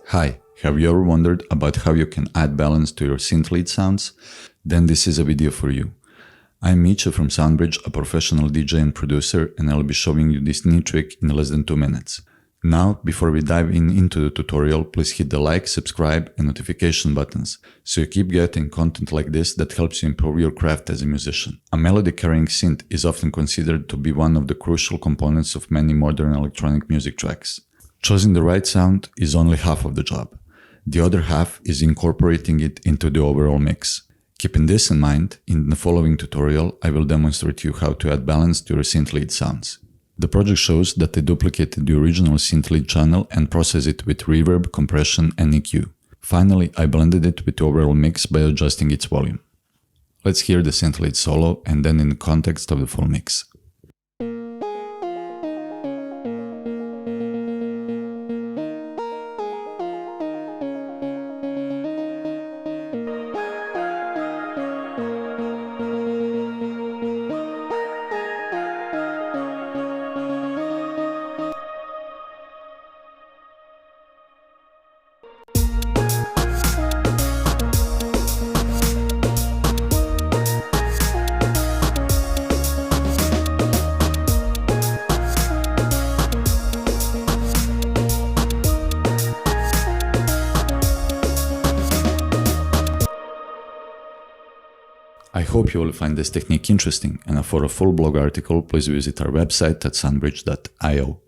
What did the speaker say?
Hi, have you ever wondered about how you can add balance to your synth lead sounds? Then this is a video for you. I'm Micha from Soundbridge, a professional DJ and producer, and I'll be showing you this neat trick in less than 2 minutes. Now, before we dive into the tutorial, please hit the like, subscribe and notification buttons, so you keep getting content like this that helps you improve your craft as a musician. A melody-carrying synth is often considered to be one of the crucial components of many modern electronic music tracks. Choosing the right sound is only half of the job. The other half is incorporating it into the overall mix. Keeping this in mind, in the following tutorial, I will demonstrate you how to add balance to your synth lead sounds. The project shows that I duplicated the original synth lead channel and processed it with reverb, compression and EQ. Finally, I blended it with the overall mix by adjusting its volume. Let's hear the synth lead solo and then in the context of the full mix. I hope you will find this technique interesting, and for a full blog article, please visit our website at soundbridge.io.